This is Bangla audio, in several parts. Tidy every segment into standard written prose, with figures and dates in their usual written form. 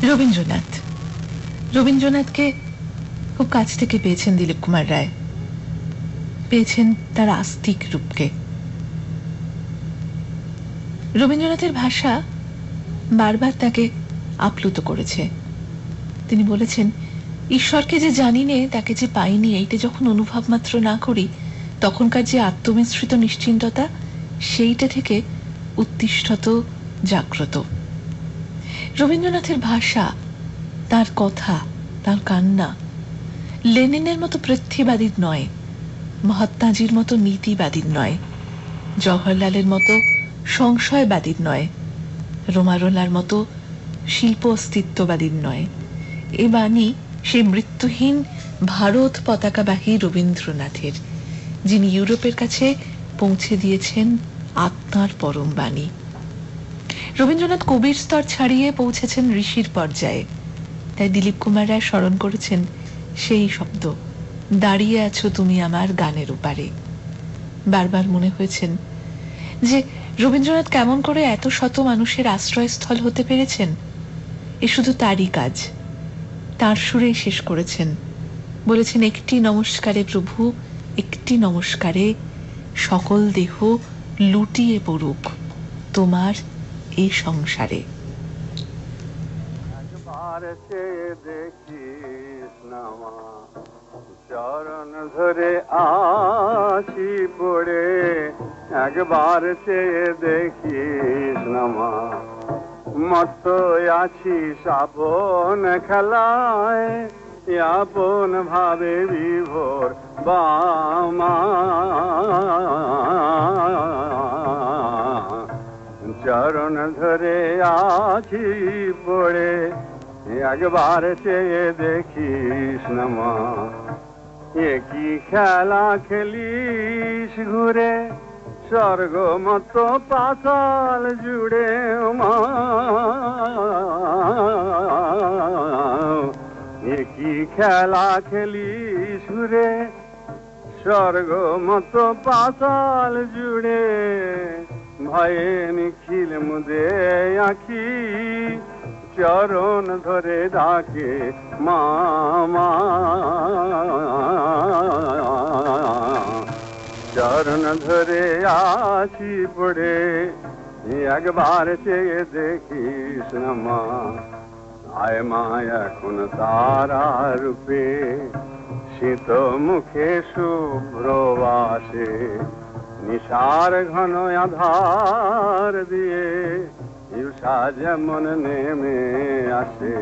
রবীন্দ্রনাথ রবীন্দ্রনাথকে খুব কাছ থেকে পেয়েছেন দিলীপ কুমার রায়, পেয়েছেন তার আস্তিক রূপকে। রবীন্দ্রনাথের ভাষা বারবার তাকে আপ্লুত করেছে। তিনি বলেছেন, ঈশ্বরকে যে জানি নে, তাকে যে পাইনি, এইটা যখন অনুভব মাত্র না করি, তখনকার যে আত্মমিশ্রিত নিশ্চিন্ততা, সেইটা থেকে উত্তিষ্ঠত জাগ্রত। রবীন্দ্রনাথের ভাষা, তার কথা, তার কান্না লেনিনের মতো পৃথ্বীবাদীর নয়, মহাত্মাজির মতো নীতিবাদীর নয়, জওহরলালের মতো সংশয়বাদীর নয়, রোমারোলার মতো শিল্প অস্তিত্ববাদীর নয়। এ বাণী সেই মৃত্যুহীন ভারত পতাকাবাহী রবীন্দ্রনাথের, যিনি ইউরোপের কাছে পৌঁছে দিয়েছেন আত্মার পরম বাণী। রবীন্দ্রনাথ কবির স্তর ছাড়িয়ে পৌঁছেছেন ঋষির পর্যায়ে। তাই দিলীপ কুমার রায় স্মরণ করেছেন সেই শব্দ, দাঁড়িয়ে আছো তুমি আমার গানের উপারে। বারবার মনে হয়েছেন যে রবীন্দ্রনাথ কেমন করে এত শত মানুষের আশ্রয়স্থল হতে পেরেছেন, এ শুধু তারই কাজ। তার সুরেই শেষ করেছেন, বলেছেন, একটি নমস্কারে প্রভু, একটি নমস্কারে সকল দেহ লুটিয়ে পড়ুক তোমার এই সংসারে। একবার চেয়ে দেখিস নামা, চরণ ধরে আসি পড়ে, একবার চেয়ে দেখিস নামা, মত্ত আছি সাবন খেলায়, আপন ভাবে বিভোর বামা, চরণ ধরে আছি পড়ে, একবার চেয়ে দেখিস নামা, একই খেলা খেলিস ঘুরে স্বর্গ মতো পাতাল জুড়ে মা, একই খেলা খেলিস ঘুরে স্বর্গ মতো পাতাল জুড়ে, ভয়ে নিখিল মুদে আঁখি চরণ ধরে ডাকে মামা, চরণ ধরে আছি পড়ে, একবার চেয়ে দেখিস নামা, আয় মা এখন তারা রূপে, শীত মুখে শুভ্র বাসে, নিশার ঘন আধার দিয়ে উষা যেমন নেমে আসে,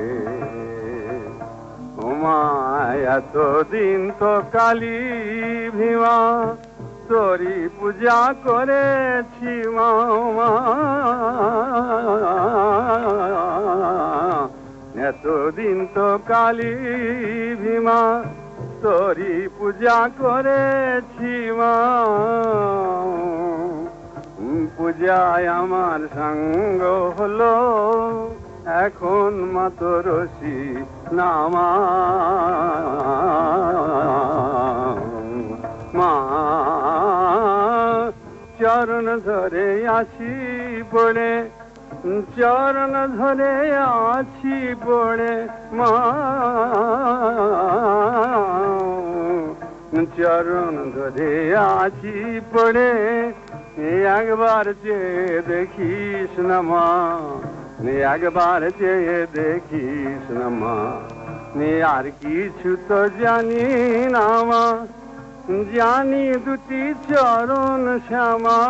উমা এতদিন তো কালী ভীমা তোরি পূজা করেছি মা, এতদিন তো কালী ভীমা তোরি পূজা করেছি মা, পূজায় আমার সঙ্গ হলো এখন মাতরসি নামা, মা চরণ ধরে আছি পড়ে, চরণ ধরে আছি পড়ে মা, চরণ ধরে আছি পড়ে, একবার চেয়ে দেখিস নামা, একবার চেয়ে দেখিস নামা, আর কিছু তো জানি না মা, জানি দুটি চরণ শ্যামা,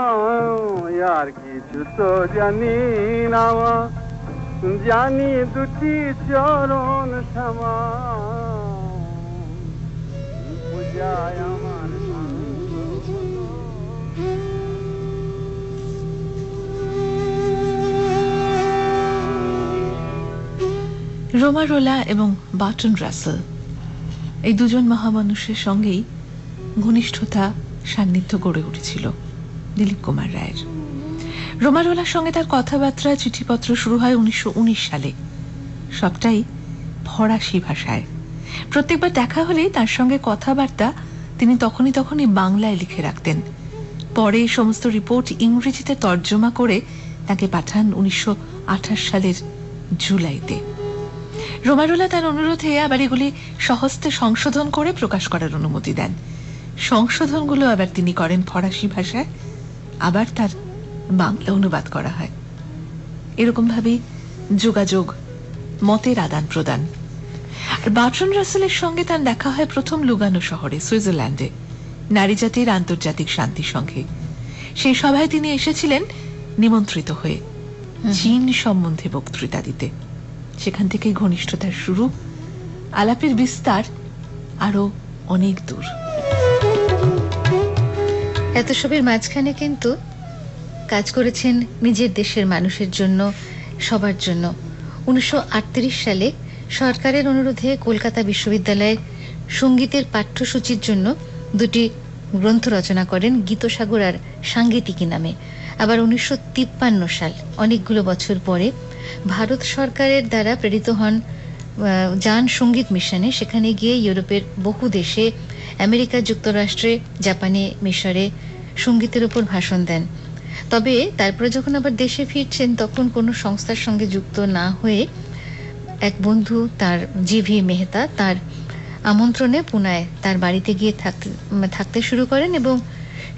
আর কিছু তো জানি না মা, জানি দুটি চরণ শ্যামা, পূজায় আমার রোমারোলা এবং বার্টন রাসেল, এই দুজন মহামানুষের সঙ্গেই ঘনিষ্ঠতা সান্নিধ্য গড়ে উঠেছিল দিলীপ কুমার রায়ের। রোমারোলার সঙ্গে তার কথাবার্তা, চিঠিপত্র শুরু হয় 1919 সালে, সবটাই ফরাসি ভাষায়। প্রত্যেকবার দেখা হলেই তার সঙ্গে কথাবার্তা তিনি তখনই বাংলায় লিখে রাখতেন। পরে সমস্ত রিপোর্ট ইংরেজিতে তর্জমা করে তাকে পাঠান 1928 সালের জুলাইতে। রোমারোলা তার অনুরোধে আবার এগুলি সহস্তে সংশোধন করে প্রকাশ করার অনুমতি দেন। সংশোধনগুলো আবার তিনি করেন ফরাসি ভাষায়, আবার তার বাংলা অনুবাদ করা হয়। এরকম ভাবেই যোগাযোগ, মতের আদান প্রদান। আর বার্ট্রান্ড রাসেলের সঙ্গে তার দেখা হয় প্রথম লুগানো শহরে, সুইজারল্যান্ডে, নারী জাতির আন্তর্জাতিক শান্তি সংঘে। সেই সভায় তিনি এসেছিলেন নিমন্ত্রিত হয়ে চীন সম্বন্ধে বক্তৃতা দিতে। সেখান থেকে ঘনিষ্ঠতার শুরু, আলাপের বিস্তার আরো অনেক দূর। এত সবের মাঝখানে কিন্তু কাজ করেছেন নিজের দেশের মানুষের জন্য, সবার জন্য। 1938 সালে সরকারের অনুরোধে কলকাতা বিশ্ববিদ্যালয়ের সঙ্গীতের পাঠ্যসূচির জন্য দুটি গ্রন্থ রচনা করেন, গীতসাগর আর সাঙ্গীতিকী নামে। আবার 1953 সাল, অনেকগুলো বছর পরে, ভারত সরকারের দ্বারা প্রেরিত হন, যান সঙ্গীত মিশনে। সেখানে গিয়ে ইউরোপের বহু দেশে, আমেরিকা যুক্তরাষ্ট্রে, জাপানে, মিশরে সঙ্গীতের উপর ভাষণ দেন। তবে তারপরে যখন আবার দেশে ফিরছেন, তখন কোনো সংস্থার সঙ্গে যুক্ত না হয়ে এক বন্ধু, তার জিভি মেহতা, তার আমন্ত্রণে পুনায় তার বাড়িতে গিয়ে থাকতে শুরু করেন এবং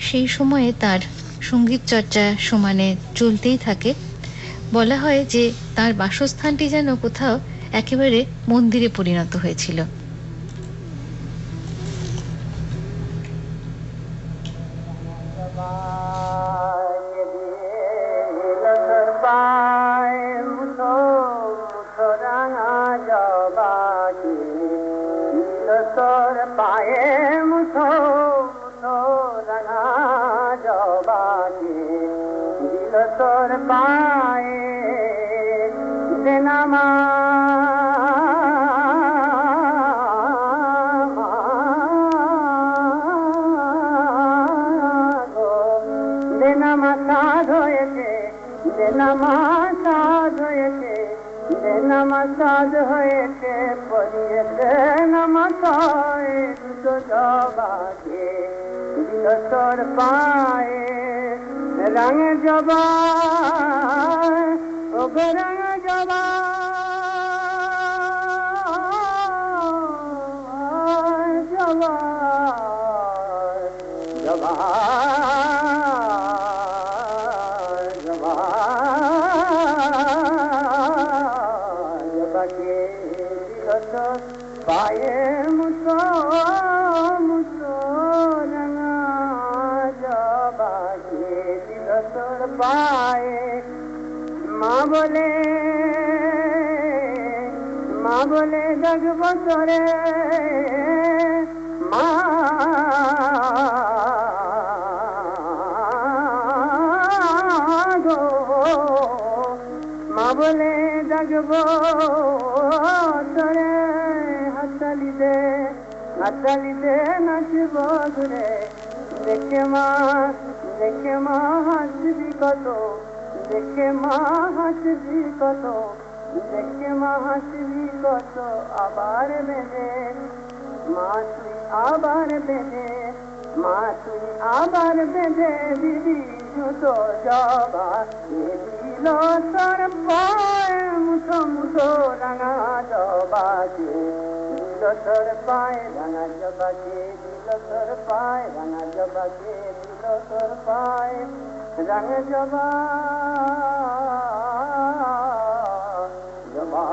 সেই সময়ে তার সঙ্গীত চর্চা সমানে চলতেই থাকে। বলা হয় যে তার বাসস্থানটি যেন কোথাও একেবারে মন্দিরে পরিণত হয়েছিল। নমস্কার হয়েছে পরিয়েছে নমস্কার দুটো জবাকে দিল তোর পায়ে রঙ জবা ও রঙ জবা জবা জবা পায়ে মুসো মুসো রঙা জবাকে দিল তোর পায়ে। মা বলে দেখব তোরে, মা গো, মা বলে দেখব তোরে, হাততালিতে নাচব ঘুরে, দেখে মা হাসবি কত, দেখে মা হাসবি কত, দেখে মা হাসবি কত। আবার বেঁধে মা তুই আবার বেঁধে, মা তুই আবার বেঁধে দিবি দুটো জবা দিল তোর পায়ে মুঠো মুঠো রাঙা জবাকে দিল তোর পায়ে রাঙা জবাকে দিল তোর পায়ে রাঙা জবাকে দিল তোর পায়ে রাঙা জবা জবা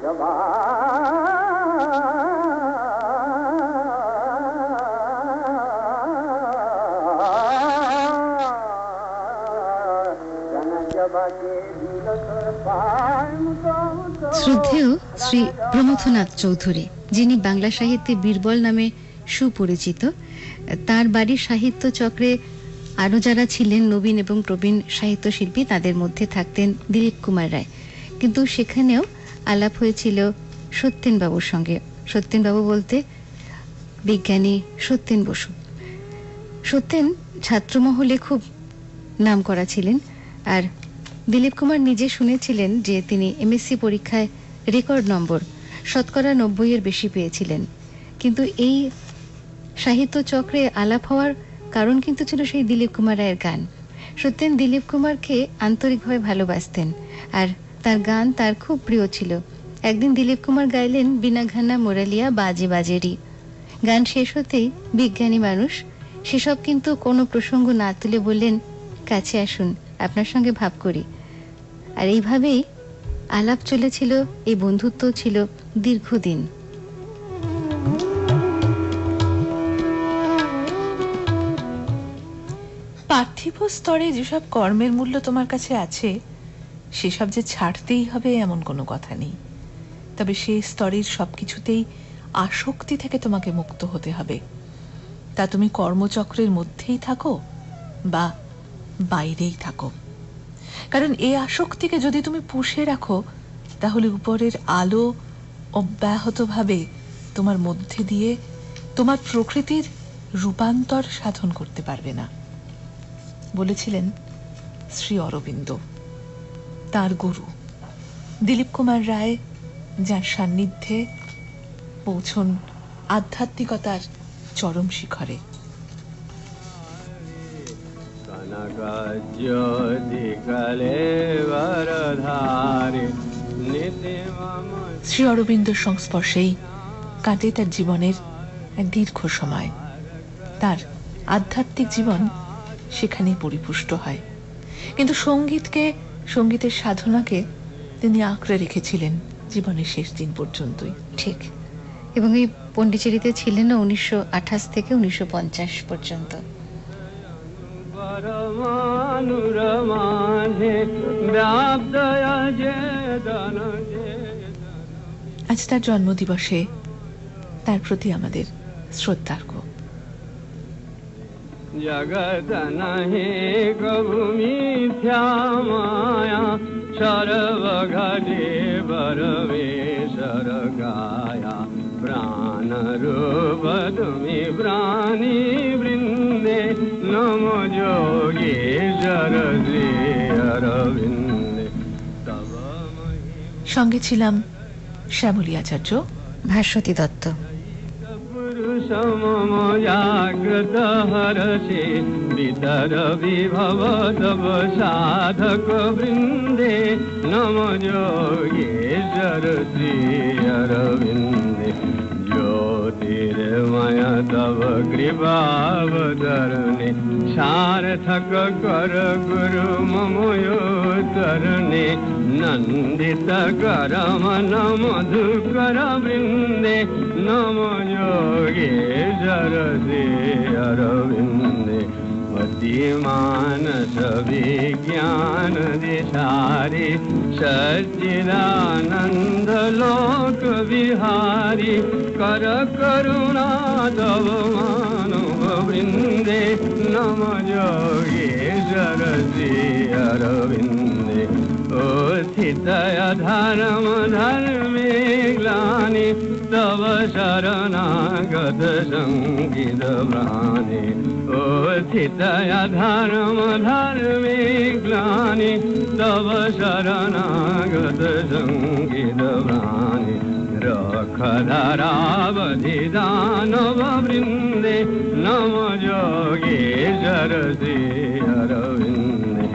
জবা শ্রদ্ধেয় শ্রী প্রমথনাথ চৌধুরী, যিনি বাংলা সাহিত্যে বীরবল নামে সুপরিচিত, তার বাড়ির সাহিত্য চক্রে আরো যারা ছিলেন নবীন এবং প্রবীণ সাহিত্য শিল্পী, তাদের মধ্যে থাকতেন দিলীপ কুমার রায়। কিন্তু সেখানেও আলাপ হয়েছিল সত্যেনবাবুর সঙ্গে। সত্যেনবাবু বলতে বিজ্ঞানী সত্যেন বসু। সত্যেন ছাত্রমহলে খুব নাম করা ছিলেন, আর দিলীপ কুমার নিজে শুনেছিলেন যে তিনি এমএসসি পরীক্ষায় রেকর্ড নম্বর 90% বেশি পেয়েছিলেন। কিন্তু এই সাহিত্য চক্রে আলাপ হওয়ার কারণ কিন্তু ছিল সেই দিলীপ কুমার রায়ের গান। সত্যেন দিলীপ কুমারকে আন্তরিকভাবে ভালোবাসতেন আর তার গান তার খুব প্রিয় ছিল। একদিন দিলীপ কুমার গাইলেন বিনা ঘানা মোরালিয়া বাজে বাজেরি। গান শেষ হতেই বিজ্ঞানী মানুষ সেসব কিন্তু কোনো প্রসঙ্গ না তুলে বললেন, কাছে আসুন, আপনার সঙ্গে ভাব করি। আর এইভাবেই আলাপ চলেছিল, এই বন্ধুত্ব ছিল দীর্ঘদিন। পার্থিব স্তরে যেসব কর্মের মূল্য তোমার কাছে আছে সেসব যে ছাড়তেই হবে এমন কোনো কথা নেই, তবে সেই স্তরের সবকিছুতেই আসক্তি থেকে তোমাকে মুক্ত হতে হবে। তা তুমি কর্মচক্রের মধ্যেই থাকো বা বাইরেই থাকো, কারণ এই আসক্তিকে যদি তুমি পুষে রাখো তাহলে উপরের আলো অব্যাহতভাবে তোমার মধ্যে দিয়ে তোমার প্রকৃতির রূপান্তর সাধন করতে পারবে না। বলেছিলেন শ্রী অরবিন্দ, তার গুরু দিলীপ কুমার রায়, যার সান্নিধ্যে পৌঁছন আধ্যাত্মিকতার চরম শিখরে। শ্রী অরবিন্দর সংস্পর্শেই কাটে তার জীবনের এক দীর্ঘ সময়। তার আধ্যাত্মিক জীবন সেখানেই পরিপুষ্ট হয়, কিন্তু সঙ্গীতকে, সঙ্গীতের সাধনাকে তিনি আঁকড়ে রেখেছিলেন জীবনের শেষ দিন পর্যন্তই। ঠিক, এবং এই পন্ডিচেরিতে ছিলেন 1928 থেকে 1950 পর্যন্ত। আজ তার জন্মদিবসে তার প্রতি আমাদের শ্রদ্ধার্ঘ। জগত নাহি কভু মিথ্যা মায়া, সর্বঘটে পরমেশ্বর গায়া। প্রাণ রূপ তুমি প্রাণী বৃন্দে, নম যোগীশ্বর শ্রী অরবিন্দে। সঙ্গে ছিলাম শ্যামলী আচার্য, ভাস্বতী দত্ত। পুরুষমম জাগ্রত হরসে, বিতর বিভব তব সাধক বৃন্দে, নম যোগীশ্বর শ্রী অরবিন্দে। জ্যোতির্ময় তব কৃপাবতরণে, সার্থক কর গুরু মময়োতরণে। নন্দিত কর মন মধুকর বৃন্দে, নম যোগীশ্বর শ্রী অরবিন্দে। অতি মানস বিজ্ঞান দিশারি, সच्चिदानंद লোক বিহারি। কর করুণা তব মানব বৃন্দে, নম যোগীশ্বর শ্রী অরবিন্দে। উত্থিত অধর্ম ধর্মে গ্লানি, তব শরণাগত সঙ্গীত প্রাণে। উত্থিত অধর্ম ধর্মে গ্লানি, তব শরণাগত সঙ্গীত প্রাণে। রক্ষ ধরাবধি দানব বৃন্দে, নম যোগীশ্বর শ্রী অরবিন্দে।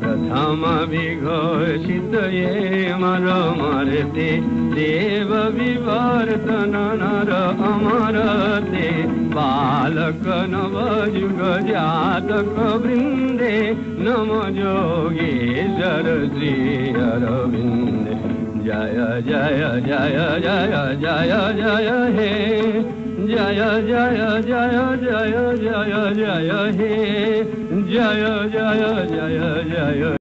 প্রথম বিঘোষিত ये मर मरते, देव विवर्तन नर अमरते। बालक नव युग जातक वृंदे, नम योगीश्वर श्री अरविंदे। जय जय जय जय जय जय हे, जय जय जय जय जय जय हे, जय जय जय जय